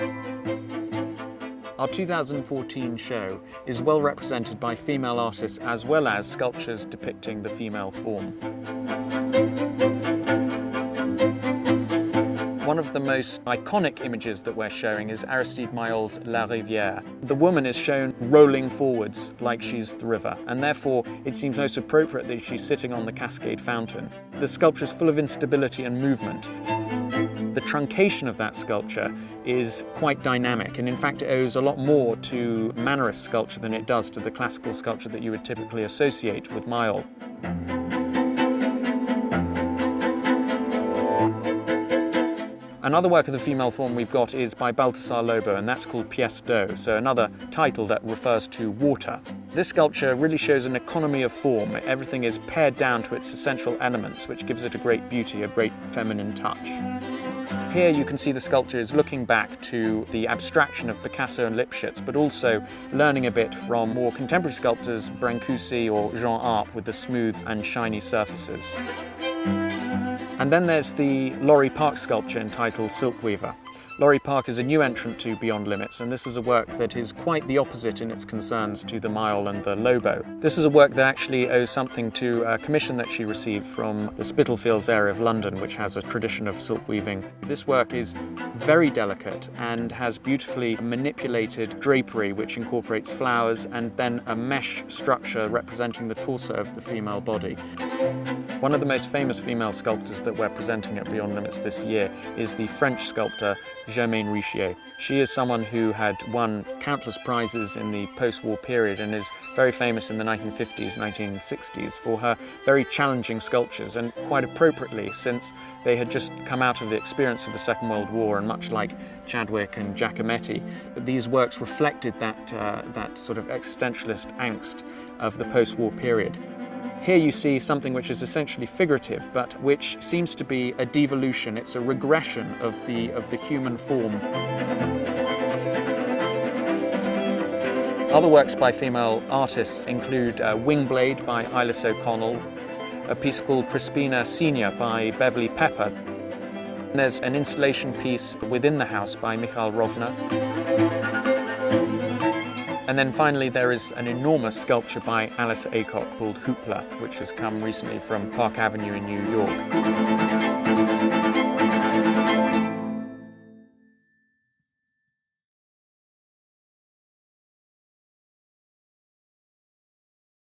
Our 2014 show is well represented by female artists as well as sculptures depicting the female form. One of the most iconic images that we're showing is Aristide Maillol's La Rivière. The woman is shown rolling forwards like she's the river, and therefore it seems most appropriate that she's sitting on the Cascade Fountain. The sculpture is full of instability and movement. The truncation of that sculpture is quite dynamic, and in fact it owes a lot more to Mannerist sculpture than it does to the classical sculpture that you would typically associate with Maillol. Another work of the female form we've got is by Baltasar Lobo, and that's called Pièce d'eau, so another title that refers to water. This sculpture really shows an economy of form. Everything is pared down to its essential elements, which gives it a great beauty, a great feminine touch. Here you can see the sculpture is looking back to the abstraction of Picasso and Lipschitz, but also learning a bit from more contemporary sculptors, Brancusi or Jean Arp, with the smooth and shiny surfaces. And then there's the Laurie Park sculpture entitled Silkweaver. Laurie Park is a new entrant to Beyond Limits, and this is a work that is quite the opposite in its concerns to the Maillol and the Lobo. This is a work that actually owes something to a commission that she received from the Spitalfields area of London, which has a tradition of silk weaving. This work is very delicate and has beautifully manipulated drapery which incorporates flowers and then a mesh structure representing the torso of the female body. One of the most famous female sculptors that we're presenting at Beyond Limits this year is the French sculptor Germaine Reine. She is someone who had won countless prizes in the post-war period and is very famous in the 1950s, 1960s for her very challenging sculptures, and quite appropriately, since they had just come out of the experience of the Second World War, and much like Chadwick and Giacometti, these works reflected that sort of existentialist angst of the post-war period. Here you see something which is essentially figurative, but which seems to be a devolution. It's a regression of the human form. Other works by female artists include Wingblade by Ilis O'Connell, a piece called Crispina Senior by Beverly Pepper. And there's an installation piece within the house by Michal Rovner. And then finally there is an enormous sculpture by Alice Aycock called Hoopla, which has come recently from Park Avenue in New York.